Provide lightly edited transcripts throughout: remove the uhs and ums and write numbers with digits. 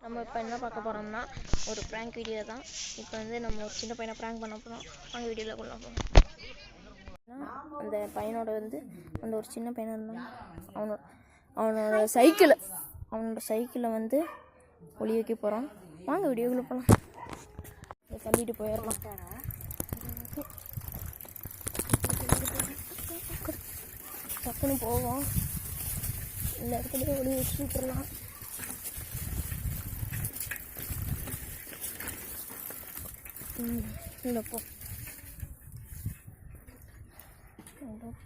நம்ம இப்போ என்ன பார்க்க போகிறோம்னா ஒரு ப்ராங்க் வீடியோ தான். இப்போ வந்து நம்ம ஒரு சின்ன பையனை ப்ராங்க் பண்ண போகிறோம். அந்த வீடியோவில் கொள்ள போகிறோம். அந்த பையனோட வந்து அந்த ஒரு சின்ன பையனை இருந்தான். அவனோட சைக்கிளை வந்து ஒளி வைக்க போகிறான். வாங்க வீடியோக்குள்ளே போகலாம். தள்ளிட்டு போயிடலாம். டக்குன்னு போவோம். இந்த இடத்துல ஒளி வச்சு விட்டுறலாம். இல்லைப்போ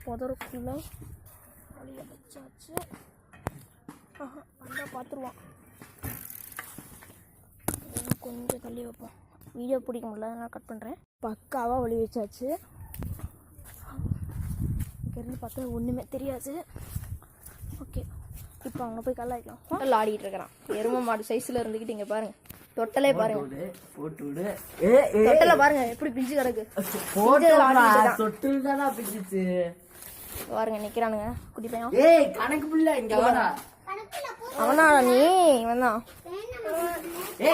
புதருக்குள்ள ஒளிய வச்சாச்சு. வந்தால் பார்த்துருவான். கொஞ்சம் தள்ளி வைப்போம். வீடியோ பிடிக்க முடியல, அதனால் கட் பண்ணுறேன். பக்காவாக ஒளி வச்சாச்சு. இங்கேருந்து பார்த்தா ஒன்றுமே தெரியாது. ஓகே, இப்போ அவங்க போய் கல்லாய்க்கலாம். நல்லா ஆடிட்டு இருக்கிறான். எருமை மாடு சைஸில் இருந்துக்கிட்டு இங்கே பாருங்கள். தொட்டலே பாருங்க, தொட்டல பாருங்க எப்படி பிஞ்சு கிடக்கு. பாருங்க நிக்கிறானுங்க குட்டி பையன். கணக்கு புள்ள இங்க வாடா. அவனா நீ இவன்தான்.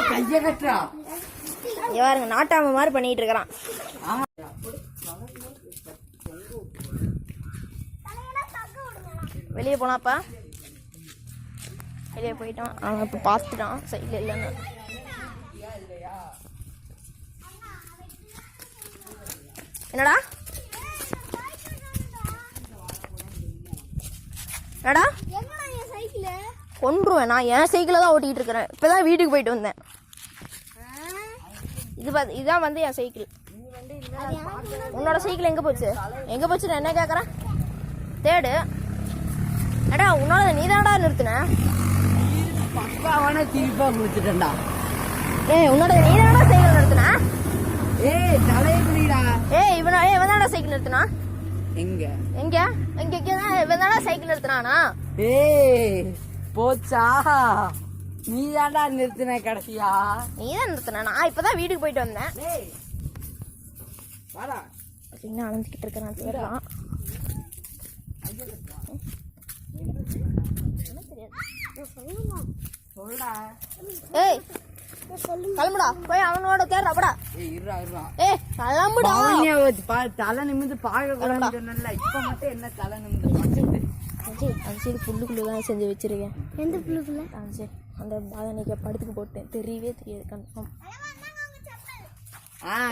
கைய கட்டுறா. பாருங்க நாட்டாம மாதிரி பண்ணிட்டு இருக்கிறான். வெளியே போனாப்பா, வெளியே போயிட்டான். அவன் இப்போ பார்த்துட்டான் சைக்கிள் இல்லைன்னு. என்னடா என்னடா கொன்றுவேன். நான் என் சைக்கிளை தான் ஓட்டிகிட்டு இருக்கிறேன். இப்போ தான் வீட்டுக்கு போயிட்டு வந்தேன். இதுதான் வந்து என் சைக்கிள். உன்னோட சைக்கிள் எங்கே போச்சு? எங்கே போச்சு நான் என்ன கேட்குறேன்? தேடு. ஏடா உன்னோட நீ தான்டா நிறுத்தின. திருப்பா முடிச்சுட்டா. உன்னோட நீ தான்டா சைக்கிள் நிறுத்தின. இவன் தான்டா சைக்கிள் நிறுத்தினா. எங்க எங்க எங்க இவன் தான்டா சைக்கிள் நிறுத்தினானா? போச்சா? நீ தான்டா நிறுத்தின கடைசியா? நீ தான் நிறுத்தின. நான் இப்பதான் வீட்டுக்கு போயிட்டு வந்தேன். என்ன அலைஞ்சிக்கிட்டு இருக்கிறான் தெரியலாம். சொல்டா. ஏய் கிளம்புடா, போய் அவனோட தேடுறாப்படா. கிளம்புடா. தலை நிமிந்து பார்க்க கூடாது. இப்ப மட்டும் என்ன தலை நிமிந்து அந்த சைடு புல்லுக்குள்ளதான் செஞ்சு வச்சிருக்கேன். எந்த புல்லுக்குள்ள? சரி அந்த பாதனைக்கு படுத்துக்கு போட்டேன். தெரியவே தெரியாது கன்ஃபார்ம்.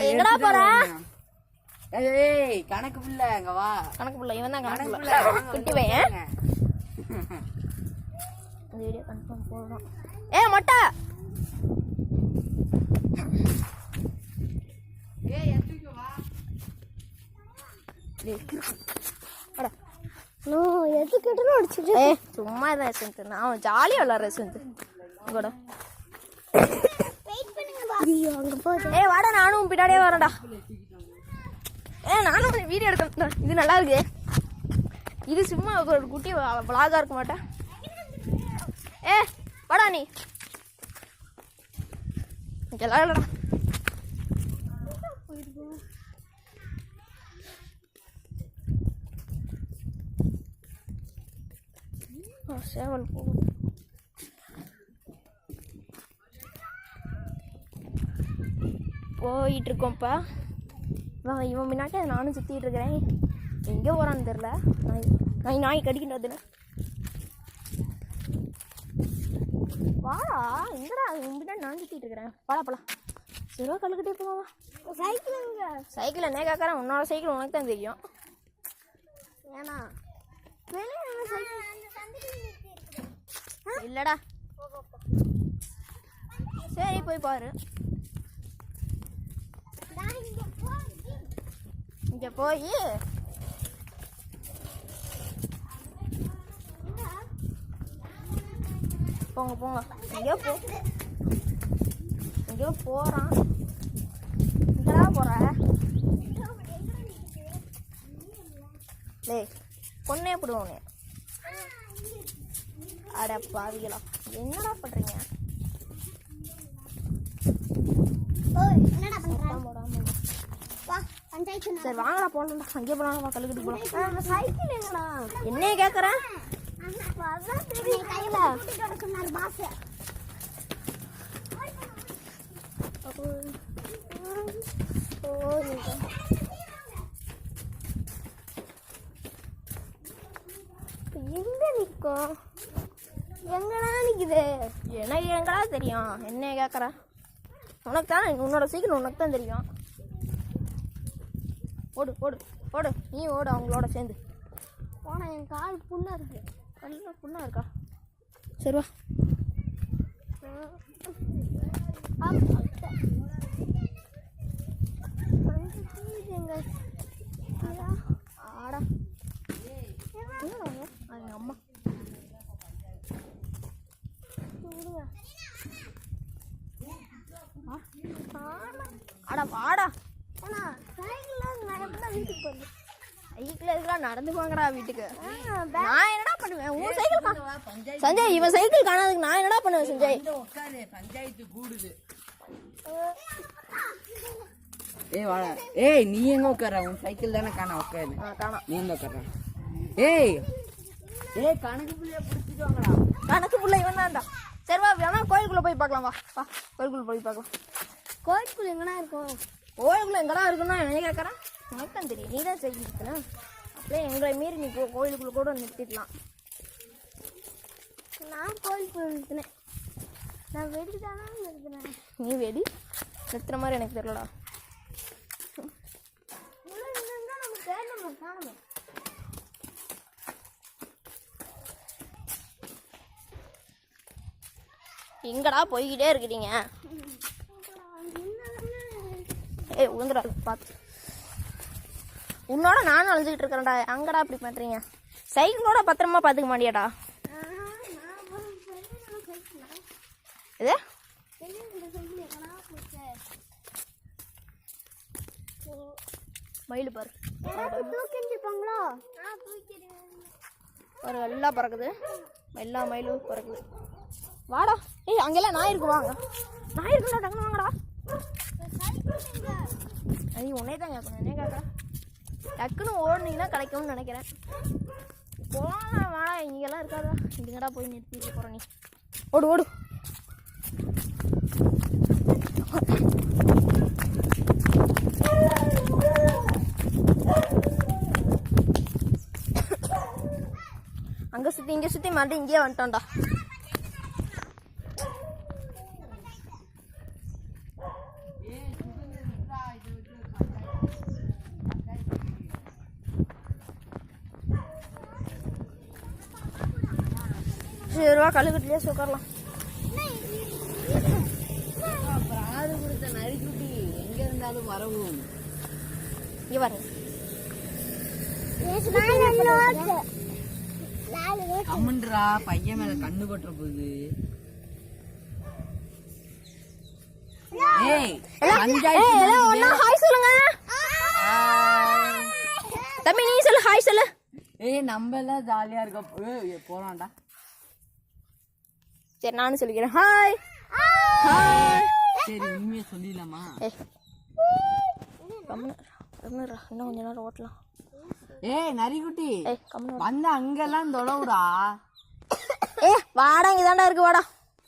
எங்கடா போற? கணக்கு புள்ள அங்க வா. கணக்கு புள்ள இவன் தான். கணக்கு புள்ள குட்டி பையன். இந்த வீடியோ கன்ஃபார்ம் போடுறோம். மொட்டை சும்மா தான் அவன் ஜாலியா விளாடுற. வாடா நானும் பின்னாடியே வரேன்டா. நானும் வீடியோ எடுக்கணும். இது நல்லா இருக்கு. இது சும்மா ஒரு குட்டி விளாகா இருக்க மாட்டேன். வாடா நீ விளாடா. சேவல் போகுது. போயிட்டு இருக்கோம்ப்பா. இவன் முன்னாடி நானும் சுற்றிட்டு இருக்கிறேன். எங்கே போகிறான்னு தெரில. நாய் கடிக்கிட்டு வாடா. எங்கடா முன்னாடி நான் சுற்றிட்டு இருக்கிறேன். போலாம் சிறுவா கல்லுக்கிட்டே போவா. சைக்கிள் என்ன கேட்குறேன்? உன்னோட சைக்கிள் உனக்கு தான் தெரியும். ஏன்னா இல்லடா. சரி போய் பாரு. இங்க போய் போங்க. எங்கேயோ போறான். இங்கடா போற? பொண்ணே போடுவோம். அட பாவிகளா, என்னடா பண்றீங்க? சரி வாங்கடா போகலாம்டா. அங்கே போகலாம். கல்லுக்கிட்டு போகலாம். என்னைய கேட்குறேன்? எங்க நிற்கும்? எங்கடா நிற்குது? எனக்கு எங்கடா தெரியும்? என்ன கேட்குற? உனக்கு தான், உன்னோட சைக்கிள் உனக்கு தான் தெரியும். ஓடு ஓடு ஓடு, நீ ஓடு அவங்களோட சேர்ந்து. போனால் என் கால் புண்ணாக இருக்கு. நல்லா புண்ணாக இருக்கா? சரி வா. ஆடா எங்கள் அம்மா அடா வாடா. வீட்டுக்கு போகுது சைக்கிள் எதுக்கெல்லாம் நடந்து போங்கடா வீட்டுக்கு. நான் என்னடா பண்ணுவேன்? உன் சைக்கிள் சஞ்சய், இவன் சைக்கிள் காணாதுக்கு நான் என்னடா பண்ணுவேன் சஞ்சய்? பஞ்சாயத்து கூடுது. ஏய் வாடா. ஏய் நீ எங்க உட்கார? உன் சைக்கிள் தானே காணா. உட்காரு. காணாம். நீ எங்க உட்கார? ஏய் ஏய் கணக்கு புள்ளைய பிடிச்சிட்டு வாங்கடா. கணக்கு புள்ள இவன் தான்டா. சரி வா, வேணா கோயிலுக்குள்ள போய் பார்க்கலாம். வா வா, கோயிலுக்குள்ள போய் பார்க்கலாம். கோயிலுக்குள்ள எங்கடா இருக்கும்? கோயிலுக்குள்ள எங்கடா இருக்குன்னா என்ன கேட்குறேன்? உனக்கு தான் தெரியும், நீ தான் சைக்கிள் இருக்கணும். அப்படியே எங்களை மீறி நீ கோயிலுக்குள்ள கூட நிறுத்திடலாம். நான் கோயிலுக்குள்ள நிறுத்தினேன். நான் வெடி தானே நிறுத்தினேன். நீ வெடி நிறுத்துற மாதிரி எனக்கு தெரியலடா. எங்கடா போய்கிட்டே இருக்கிறீங்க? ஏய் உந்துடா, பார்த்து உன்னோட நானும் அழிஞ்சிக்கிட்டு இருக்கிறேன்டா. அங்கடா இப்படி பண்ணுறீங்க? சைக்கிளோட பத்திரமா பார்த்துக்க மாட்டியாடா? இது மயில் பாரு, ஒரு எல்லாம் பறக்குது. எல்லா மயிலும் பறக்குது. வாடா. ஏய் அங்கெல்லாம் நாய் இருக்கு, வாங்க. நாய் இருக்குடா, டக்குனு வாங்கடா. நீ உன்னே தான் கேட்கணும், என்ன கேட்குற? டக்குன்னு ஓடுனீங்கன்னா கிடைக்கும்னு நினைக்கிறேன். போகலாம் வாடா, இங்கெல்லாம் இருக்காதா? இங்கடா போய் நிறுத்திட்டு போகிற நீ. ஓடு ஓடு. அங்கே சுற்றி இங்கே சுற்றி மறுபடியும் இங்கேயே வந்துட்டோம்டா. சரி ரூபா கழுகுட்டிலே உட்காரலாம். ஆறு கொடுத்த நரிக்குட்டி எங்க இருந்தாலும் வரவும். இங்கே பாருங்க. கம்மன்றா, பையன் மேல கண்ணு கொட்டுற போகுது. ஏய் ஹாய் சொல்லுங்க தம்பி. நீ சொல்லு ஹாய் சொல்லு. ஏய் நம்ம எல்லாம் ஜாலியா இருக்க போறான்டா. சரி நானும் சொல்லிக்கிறேன் ஹாய். சரி உண்மையை சொல்லிடலாமா? இன்னும் கொஞ்ச நேரம் ஓட்டலாம். ஏய் நரிக்குட்டி வந்து அங்கெல்லாம் தொலைவுடா. வாடா, இங்கே தாண்டா இருக்கு. வாடா,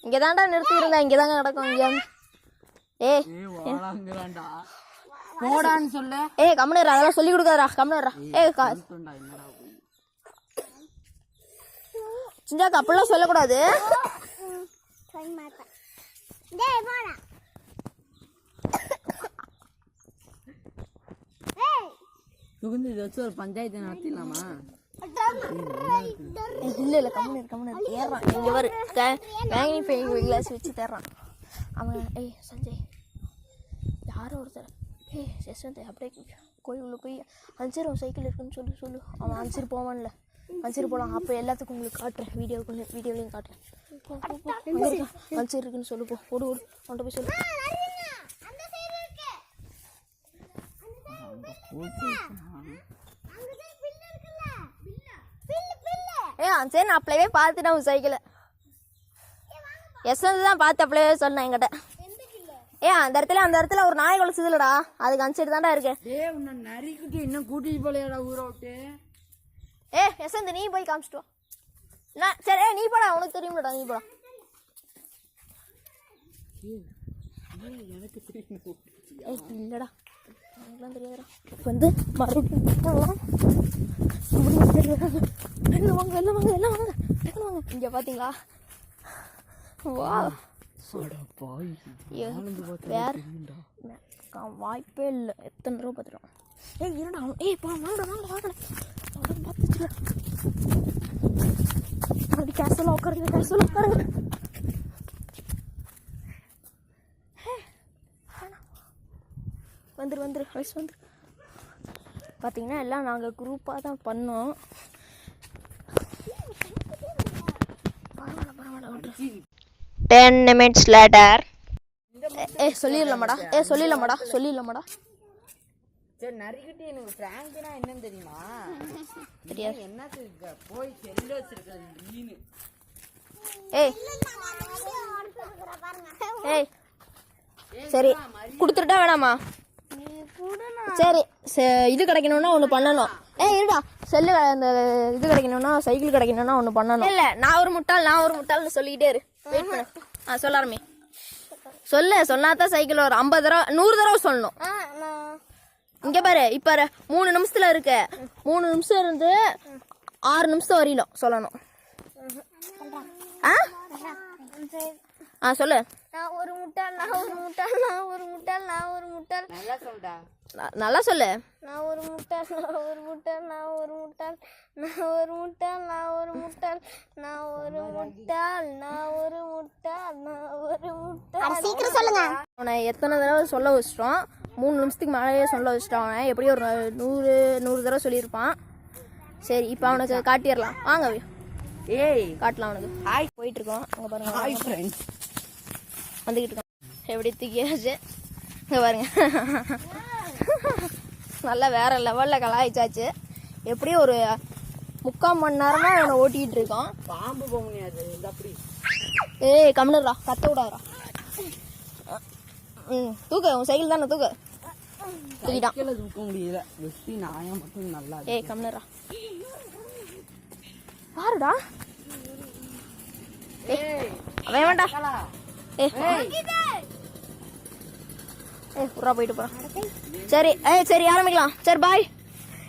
இங்கே தாண்டா நிறுத்தி இருந்தேன். இங்கே தாங்க கிடக்கும். இங்கே வந்து வாடாங்கடா போடான்னு சொல்ல. கம்முனு அதெல்லாம் சொல்லி கொடுக்காதடா. கம்முனு சிஞ்சாக்கு அப்படிலாம் சொல்லக்கூடாது. சுகுந்து இதை வச்சு ஒரு பஞ்சாயத்து நடத்திடலாமா? இல்ல கம்முனு தேடுறான். இங்க வரு வேங்கி போய் கிளாஸ் வச்சு தேடுறான் அவன். சஞ்சய் யாரோ ஒருத்தர் யஸ்வந்த் அப்படியே கோயிலுக்குள்ள போய் அன்சர் சைக்கிள் இருக்குன்னு சொல்லு. அவன் அன்சர் போவான்ல, அன்சர் போகலாம். அப்போ எல்லாத்துக்கும் உங்களுக்கு காட்டுறேன், வீடியோலையும் காட்டுறேன். அன்சர் இருக்குன்னு சொல்லு. ஓடு ஓடு, அவன்கிட்ட போய் சொல்லு. சரி நான் அப்படியே பார்த்துட்டேன் உன் சைக்கிளை. யஸ்வந்த் தான் பார்த்து அப்படியே சொன்னேன் என்கிட்ட. அந்த இடத்துல ஒரு நாய் குலைச்சதுலடா, அதுக்கு அனுப்பிச்சிட்டு தான்டா இருக்கேன். நரிக்குட்டி இன்னும் கூட்டிட்டு போலையாடா ஊரை விட்டு? யஸ்வந்த் நீ போய் காமிச்சிட்டு வா. சரி நீ போடா, உனக்கு தெரியும்லடா, நீ போடா. எனக்கு தெரியும். ஏய் இல்லைடா எனக்குலாம் தெரியாதுடா. இப்போ வந்து மறுபடியும் போகலாம். எல்லாம் வாங்க எல்லாம் வாங்க எல்லாம் வாங்க டக்குனு வாங்க. இங்கே பார்த்தீங்களா? வா வேற வாய்ப்பே இல்லை. எத்தனை ரூபா பார்த்துட்டோம். ஏய் இருடா ஏய் பா வாங்கடா வாங்கடா வாங்கடா பார்த்துச்சு. அப்படி கேஷுவலாக உட்காருங்க கேஷுவலாக உட்காருங்க. வந்துரு வயசு வந்துரு. பார்த்தீங்கன்னா எல்லாம் நாங்கள் குரூப்பாக தான் பண்ணோம். பரவாயில்ல 10 minutes later. சொல்லிடலாமாடா சொல்லிடலாமாடா. சரி நரிக்கிட்டு எனக்கு பிராங்க்னா என்னன்னு தெரியுமா? தெரியாது. என்னத்துக்கு போய் செல்ல வச்சிருக்காது மீன். ஏய் சரி கொடுத்துட்டா வேணாமா? சரி இது கிடைக்கணும்னா ஒன்று பண்ணணும். இருடா செல்லு அந்த இது கிடைக்கணும்னா சைக்கிள் கிடைக்கணும்னா ஒன்று பண்ணணும். இல்லை நான் ஒரு முட்டாள்னு சொல்லிக்கிட்டே இரு. வெயிட் பண்ணு. சொல்லாருமே சொன்னாதான் சைக்கிள் வரும். 50 தடவை 100 தடவை சொல்லணும். இங்கே பாரு இப்போ 3 நிமிஷத்துல இருக்கு. 3 நிமிஷம் இருந்து 6 நிமிஷம் வரையிலும் சொல்லணும். சொல்லு. நல்லா சொல்லு. அவனை எத்தனை தடவை சொல்ல வச்சிட்டோம்? 3 நிமிஷத்துக்கு மேலேயே சொல்ல வச்சிட்டோம். அவனை எப்படியும் ஒரு 100 தடவை சொல்லியிருப்பான். சரி இப்போ அவனுக்கு காட்டிடலாம். வாங்க காட்டலாம் அவனுக்கு. போயிட்டு இருக்கோம். அங்கே பாருங்க வந்துக்கிட்டு இருக்கான். எப்படி தூக்கியாச்சு இங்கே பாருங்க. நல்லா வேற லெவலில் கலாய்ச்சாச்சு. எப்படியும் ஒரு 3/4 மணி நேரமா அவனை ஓட்டிகிட்டு இருக்கான். பாம்பு போக முடியாது. அப்படி கம்னர்ரா கத்த விடாதா. தூக்கு உன் சைக்கிள் தானே தூக்கிட்டான். தூக்க முடியல. வெட்டி நாயம் மட்டும் நல்லா. கம்னர்ரா பாருடா. அவன் வேண்டா. புறா போயிட்டு போறான். சரி சரி ஆரம்பிக்கலாம். சரி பாய்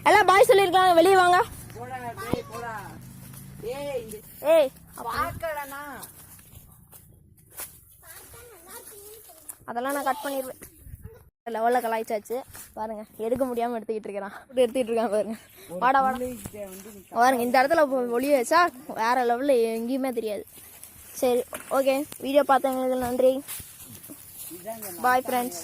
எல்லாம் பாய் சொல்லிருக்காங்க. வெளியே வாங்க. அதெல்லாம் நான் கட் பண்ணிடுவேன். லெவலில் கலாய்ச்சாச்சு பாருங்க. எடுக்க முடியாம எடுத்துக்கிட்டு இருக்கான் பாருங்க. வாடா பாருங்க. இந்த இடத்துல ஒளிய வச்சா வேற லெவலில் எங்கேயுமே தெரியாது. சரி ஓகே வீடியோ பார்த்தவங்களுக்கு நன்றி. Bye friends.